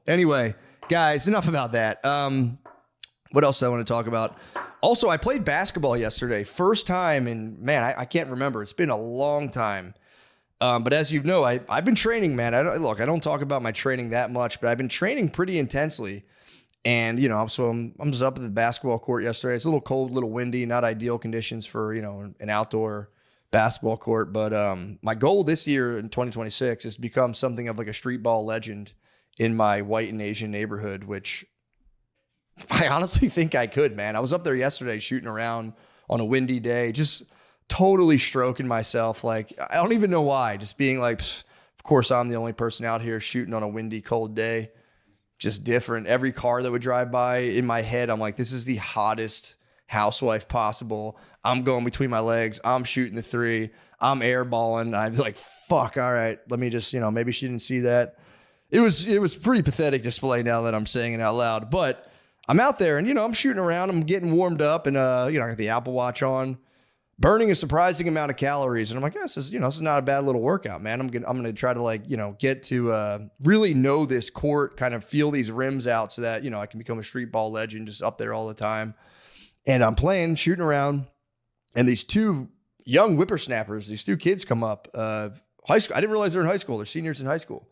Anyway, guys, enough about that. What else do I want to talk about? Also, I played basketball yesterday. First time, and man, I can't remember. It's been a long time. But as you know, I've been training, man. I don't talk about my training that much, but I've been training pretty intensely. And, I'm just up at the basketball court yesterday. It's a little cold, a little windy, not ideal conditions for, an outdoor basketball court. But my goal this year in 2026 is to become something of like a street ball legend in my white and Asian neighborhood, which I honestly think I could, man. I was up there yesterday shooting around on a windy day, just totally stroking myself. Like, I don't even know why, just being like, of course, I'm the only person out here shooting on a windy, cold day. Just different. Every car that would drive by in my head, I'm like, this is the hottest housewife possible. I'm going between my legs. I'm shooting the three. I'm airballing. I'd be like, fuck, all right, let me just, maybe she didn't see that. It was pretty pathetic display now that I'm saying it out loud, but I'm out there and, I'm shooting around. I'm getting warmed up and, I got the Apple Watch on, burning a surprising amount of calories. And I'm like, this is not a bad little workout, man. I'm going to try to get to really know this court, kind of feel these rims out so that, I can become a street ball legend just up there all the time. And I'm playing, shooting around. And these two young whippersnappers, these two kids come up, high school. I didn't realize they're in high school. They're seniors in high school.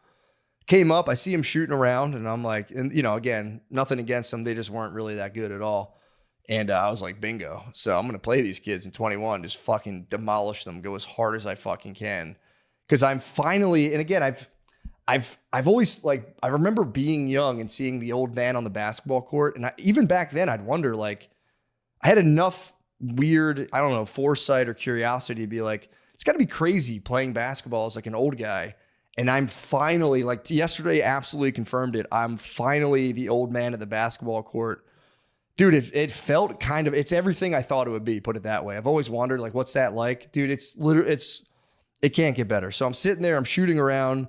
Came up, I see him shooting around, and I'm like, and again, nothing against them. They just weren't really that good at all. And I was like, bingo. So I'm going to play these kids in 21, just fucking demolish them, go as hard as I fucking can. Because I'm finally, and again, I've always I remember being young and seeing the old man on the basketball court. And even back then I'd wonder, I had enough weird, I don't know, foresight or curiosity to be like, it's got to be crazy playing basketball as like an old guy. And I'm finally, yesterday absolutely confirmed it. I'm finally the old man at the basketball court. Dude, it felt kind of, it's everything I thought it would be, put it that way. I've always wondered, what's that like? Dude, it can't get better. So I'm sitting there, I'm shooting around.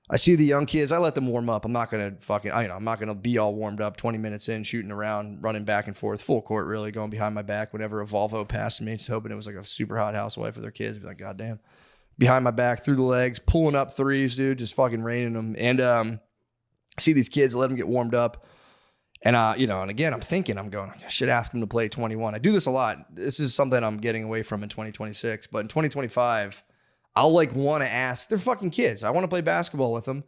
I see the young kids. I let them warm up. I'm not going to I'm not going to be all warmed up 20 minutes in, shooting around, running back and forth, full court, really, going behind my back whenever a Volvo passed me. Just hoping it was like a super hot housewife with their kids. Be like, God damn. Behind my back, through the legs, pulling up threes, dude, just fucking raining them. And I see these kids, let them get warmed up. And, and again, I'm going, I should ask them to play 21. I do this a lot. This is something I'm getting away from in 2026. But in 2025, I'll want to ask, they're fucking kids. I want to play basketball with them.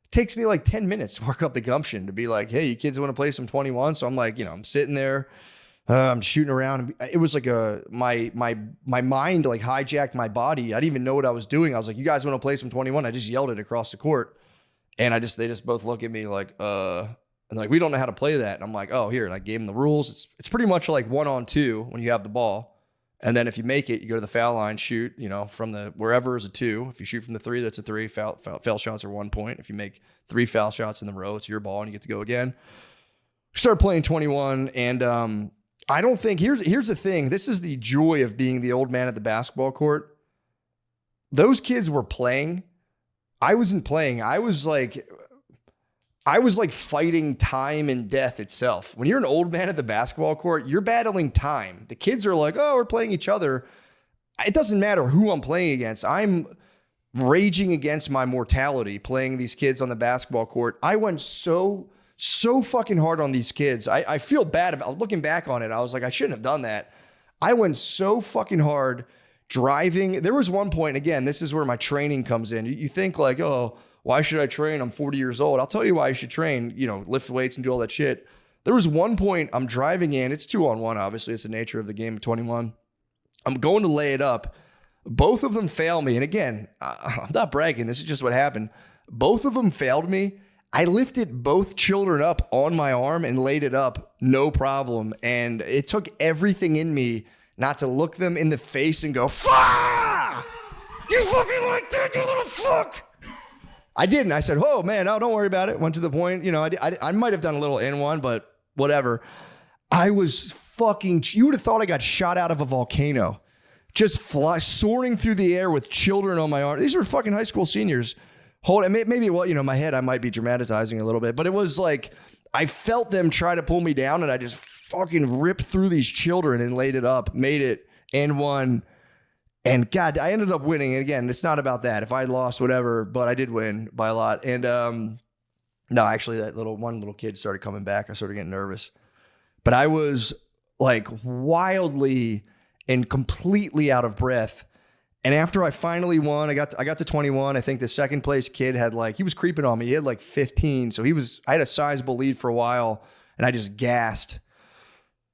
It takes me 10 minutes to work up the gumption to be like, hey, you kids want to play some 21? So I'm I'm sitting there. I'm shooting around. It was my mind hijacked my body. I didn't even know what I was doing. I was like, you guys want to play some 21? I just yelled it across the court. And they just both look at me and we don't know how to play that. And I'm like, oh, here. And I gave them the rules. It's pretty much like 1-on-2 when you have the ball. And then if you make it, you go to the foul line, shoot, from the wherever is a 2. If you shoot from the 3, that's a 3. Foul shots are 1 point. If you make 3 foul shots in the row, it's your ball and you get to go again. Start playing 21 and I don't think, here's the thing. This is the joy of being the old man at the basketball court. Those kids were playing. I wasn't playing. I was fighting time and death itself. When you're an old man at the basketball court, you're battling time. The kids are like, oh, we're playing each other. It doesn't matter who I'm playing against. I'm raging against my mortality playing these kids on the basketball court. I went so fucking hard on these kids. I feel bad about looking back on it. I was like, I shouldn't have done that. I went so fucking hard driving. There was one point, again, this is where my training comes in. You think oh, why should I train? I'm 40 years old. I'll tell you why you should train, lift weights and do all that shit. There was one point I'm driving in. It's 2-on-1, obviously. It's the nature of the game of 21. I'm going to lay it up. Both of them fail me. And again, I'm not bragging. This is just what happened. Both of them failed me. I lifted both children up on my arm and laid it up, no problem. And it took everything in me not to look them in the face and go, fuck! You fucking like that, you little fuck! I didn't. I said, oh, man, no, don't worry about it. Went to the point. I might have done a little N1, but whatever. I was fucking, you would have thought I got shot out of a volcano. Just soaring through the air with children on my arm. These were fucking high school seniors. Maybe, my head, I might be dramatizing a little bit, but it was I felt them try to pull me down and I just fucking ripped through these children and laid it up, made it, and won. And God, I ended up winning. And again, it's not about that. If I lost, whatever, but I did win by a lot. And No, actually, that one little kid started coming back. I started getting nervous. But I was like wildly and completely out of breath. And after I finally won, I got to 21. I think the second place kid had he was creeping on me. He had 15. So I had a sizable lead for a while, and I just gassed.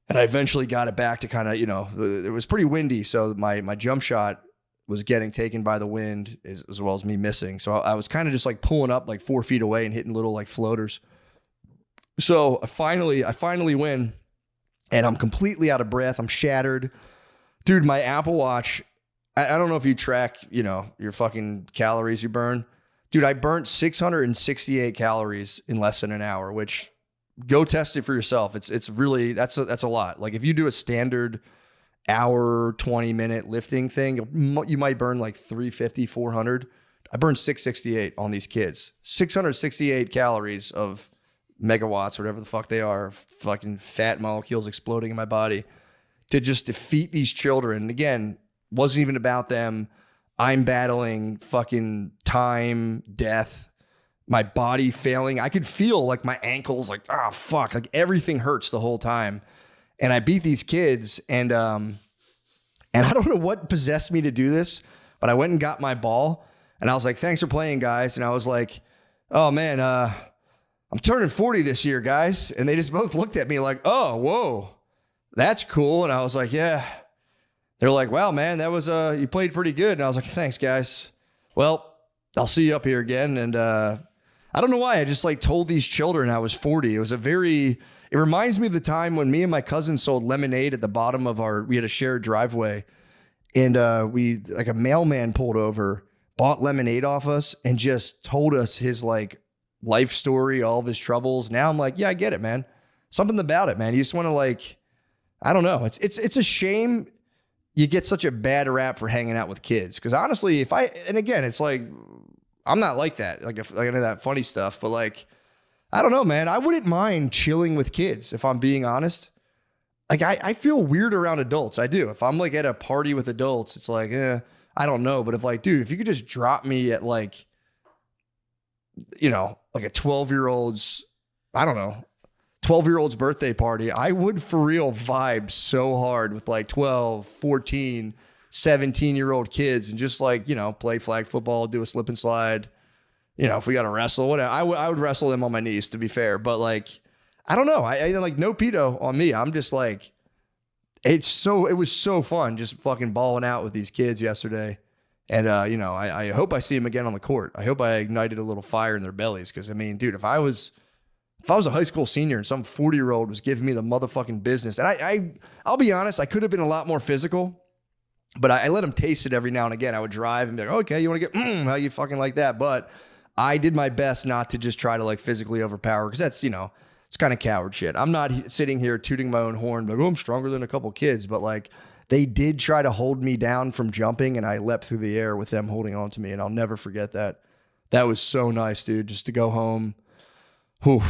And I eventually got it back to kind of, it was pretty windy. So my jump shot was getting taken by the wind as well as me missing. So I was kind of just pulling up 4 feet away and hitting little floaters. So I finally win, and I'm completely out of breath. I'm shattered. Dude, my Apple Watch, I don't know if you track, your fucking calories you burn. Dude, I burnt 668 calories in less than an hour, which go test it for yourself. It's really, that's a lot. If you do a standard hour, 20-minute lifting thing, you might burn 350, 400. I burned 668 on these kids. 668 calories of megawatts, or whatever the fuck they are, fucking fat molecules exploding in my body to just defeat these children. And again, wasn't even about them. I'm battling fucking time, death, my body failing. I could feel my ankles, fuck, everything hurts the whole time. And I beat these kids, and I don't know what possessed me to do this, but I went and got my ball, and I was like, thanks for playing, guys. And I was like, oh man, I'm turning 40 this year, guys. And they just both looked at me like, oh, whoa, that's cool. And I was like, yeah. They're like, wow, man, that was, you played pretty good. And I was like, thanks, guys. Well, I'll see you up here again. And I don't know why I just told these children I was 40. It reminds me of the time when me and my cousin sold lemonade at the bottom of we had a shared driveway. And a mailman pulled over, bought lemonade off us, and just told us his life story, all of his troubles. Now I'm like, yeah, I get it, man. Something about it, man. You just want to I don't know. It's a shame you get such a bad rap for hanging out with kids. Because honestly, and again, it's I'm not like that. If into that funny stuff, but I don't know, man. I wouldn't mind chilling with kids if I'm being honest. I feel weird around adults. I do. If I'm at a party with adults, it's I don't know. But dude, if you could just drop me at a 12-year-old's, I don't know, 12-year-old's birthday party, I would for real vibe so hard with 12, 14, 17-year-old kids and just play flag football, do a slip and slide. If we got to wrestle, whatever, I would wrestle them on my knees, to be fair. But I don't know. I no pedo on me. I'm just it was so fun just fucking balling out with these kids yesterday. And, I hope I see them again on the court. I hope I ignited a little fire in their bellies. Cause dude, if I was a high school senior and some 40-year-old was giving me the motherfucking business, and I'll be honest, I could have been a lot more physical, but I let them taste it every now and again. I would drive and be like, okay, you want to get, how you fucking like that? But I did my best not to just try to physically overpower. Cause that's, it's kind of coward shit. I'm not sitting here tooting my own horn, I'm stronger than a couple kids, but they did try to hold me down from jumping, and I leapt through the air with them holding on to me. And I'll never forget that. That was so nice, dude, just to go home. Whew.